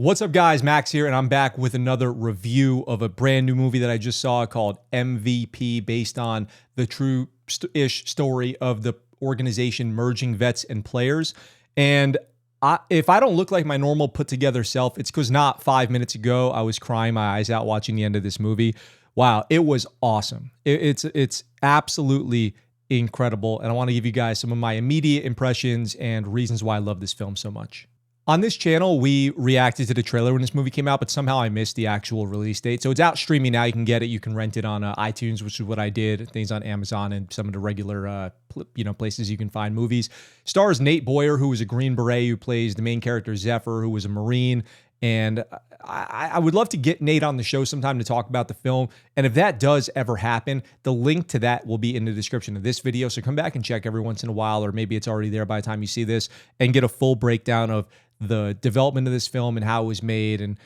What's up, guys? Max here, and I'm back with another review of a brand new movie that I just saw called MVP, based on the true-ish story of the organization merging vets and players. And if I don't look like my normal put-together self, it's because not 5 minutes ago I was crying my eyes out watching the end of this movie. Wow, it was awesome. It's absolutely incredible, and I want to give you guys some of my immediate impressions and reasons why I love this film so much. On this channel, we reacted to the trailer when this movie came out, but somehow I missed the actual release date. So it's out streaming now. You can get it. You can rent it on iTunes, which is what I did. Things on Amazon and some of the regular, places you can find movies. Stars Nate Boyer, who was a Green Beret, who plays the main character Zephyr, who was a Marine. And I would love to get Nate on the show sometime to talk about the film. And if that does ever happen, the link to that will be in the description of this video. So come back and check every once in a while, or maybe it's already there by the time you see this, and get a full breakdown of the development of this film and how it was made, and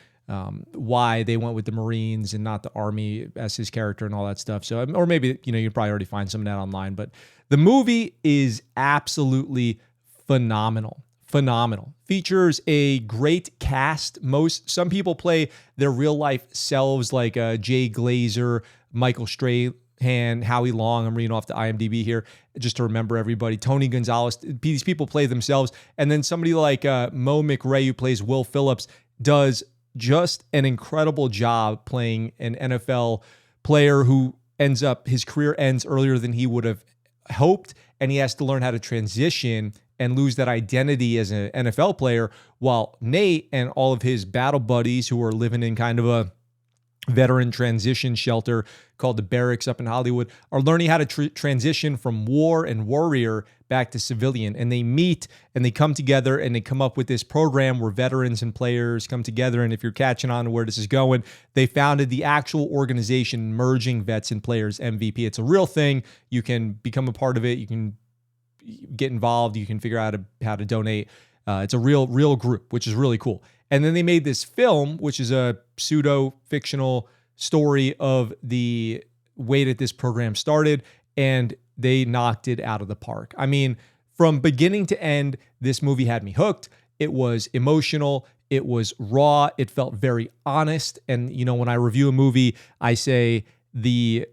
why they went with the Marines and not the Army as his character and all that stuff. So, or maybe, you probably already find some of that online, but the movie is absolutely phenomenal. Phenomenal. Features a great cast. Some people play their real life selves, like Jay Glazer, Michael Strahan, Howie Long. I'm reading off the IMDb here just to remember everybody. Tony Gonzalez. These people play themselves. And then somebody like Mo McRae, who plays Will Phillips, does just an incredible job playing an NFL player who his career ends earlier than he would have hoped, and he has to learn how to transition and lose that identity as an NFL player, while Nate and all of his battle buddies, who are living in kind of a veteran transition shelter called the Barracks up in Hollywood, are learning how to transition from war and warrior back to civilian. And they meet and they come together and they come up with this program where veterans and players come together. And if you're catching on to where this is going, they founded the actual organization Merging Vets and Players, MVP. It's a real thing. You can become a part of it. You can get involved. You can figure out how to donate. It's a real group, which is really cool. And then they made this film, which is a pseudo-fictional story of the way that this program started, and they knocked it out of the park. I mean, from beginning to end, this movie had me hooked. It was emotional. It was raw. It felt very honest. And, when I review a movie, I say the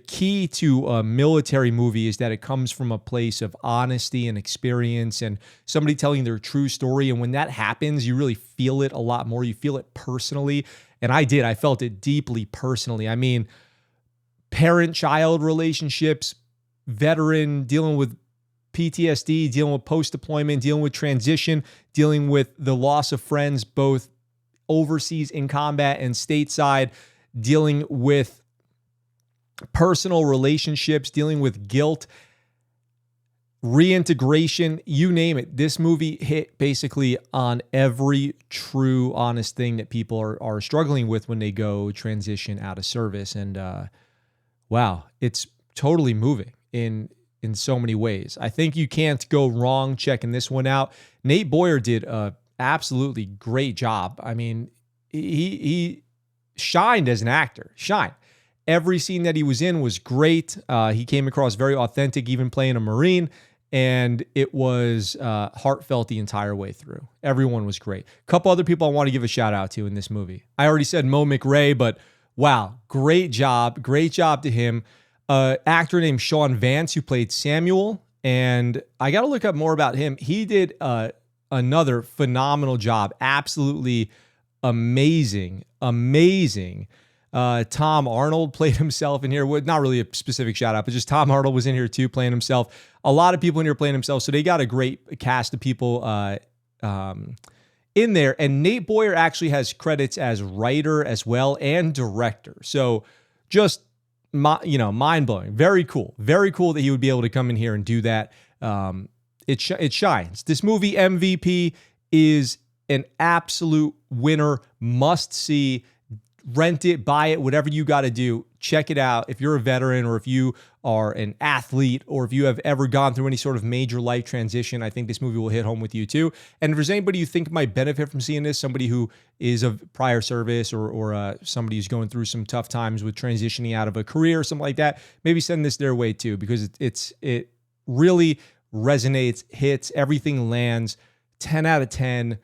key to a military movie is that it comes from a place of honesty and experience and somebody telling their true story. And when that happens, you really feel it a lot more. You feel it personally. And I did. I felt it deeply personally. I mean, parent-child relationships, veteran, dealing with PTSD, dealing with post-deployment, dealing with transition, dealing with the loss of friends, both overseas in combat and stateside, dealing with personal relationships, dealing with guilt, reintegration, you name it. This movie hit basically on every true, honest thing that people are struggling with when they go transition out of service. And wow, it's totally moving in so many ways. I think you can't go wrong checking this one out. Nate Boyer did a absolutely great job. I mean, he shined as an actor. Every scene that he was in was great. He came across very authentic, even playing a Marine, and it was heartfelt the entire way through. Everyone was great. A couple other people I want to give a shout out to in this movie. I already said Mo McRae, but wow, great job. Great job to him. Actor named Sean Vance, who played Samuel, and I got to look up more about him. He did another phenomenal job. Absolutely amazing. Tom Arnold played himself in here. Not really a specific shout out, but just Tom Arnold was in here too, playing himself. A lot of people in here playing themselves. So they got a great cast of people in there. And Nate Boyer actually has credits as writer as well and director. So just, mind blowing. Very cool. Very cool that he would be able to come in here and do that. It shines. This movie MVP is an absolute winner. Must see. Rent it, buy it, whatever you got to do. Check it out. If you're a veteran, or if you are an athlete, or if you have ever gone through any sort of major life transition, I think this movie will hit home with you too. And if there's anybody you think might benefit from seeing this, somebody who is of prior service, or somebody who's going through some tough times with transitioning out of a career or something like that, maybe send this their way too, because it really resonates, hits, everything lands. 10 out of 10.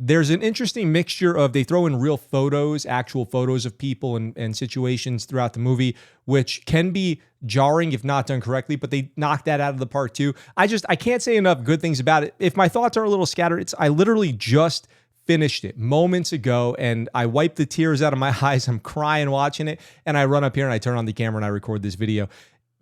There's an interesting mixture of, they throw in real photos, actual photos of people and situations throughout the movie, which can be jarring if not done correctly, but they knock that out of the park too. I can't say enough good things about it. If my thoughts are a little scattered, I literally just finished it moments ago and I wiped the tears out of my eyes. I'm crying watching it, and I run up here and I turn on the camera and I record this video.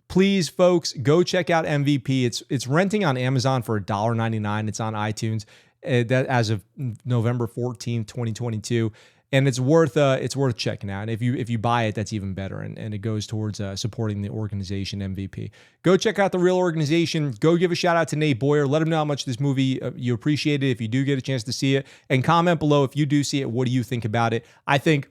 Please, folks, go check out MVP. It's renting on Amazon for $1.99. It's on iTunes that as of November 14th, 2022. And it's worth checking out. And if you buy it, that's even better. And it goes towards supporting the organization MVP. Go check out the real organization. Go give a shout out to Nate Boyer. Let him know how much this movie you appreciate it if you do get a chance to see it. And comment below if you do see it, what do you think about it? I think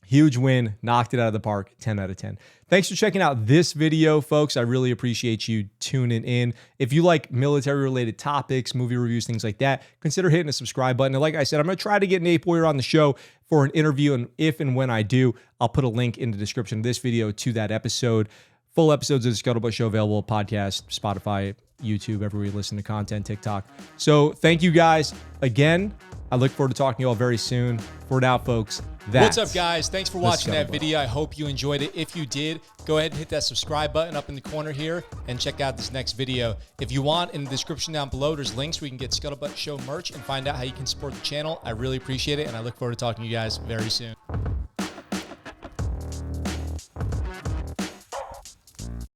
huge win, knocked it out of the park, 10 out of 10. Thanks for checking out this video, folks. I really appreciate you tuning in. If you like military-related topics, movie reviews, things like that, consider hitting the subscribe button. And like I said, I'm going to try to get Nate Boyer on the show for an interview, and if and when I do, I'll put a link in the description of this video to that episode. Full episodes of the Scuttlebutt Show available, podcast, Spotify, YouTube, everywhere you listen to content, TikTok. So thank you guys again. I look forward to talking to you all very soon. For now, folks, what's up, guys? Thanks for watching that video. I hope you enjoyed it. If you did, go ahead and hit that subscribe button up in the corner here and check out this next video. If you want, in the description down below, there's links where you can get Scuttlebutt Show merch and find out how you can support the channel. I really appreciate it, and I look forward to talking to you guys very soon.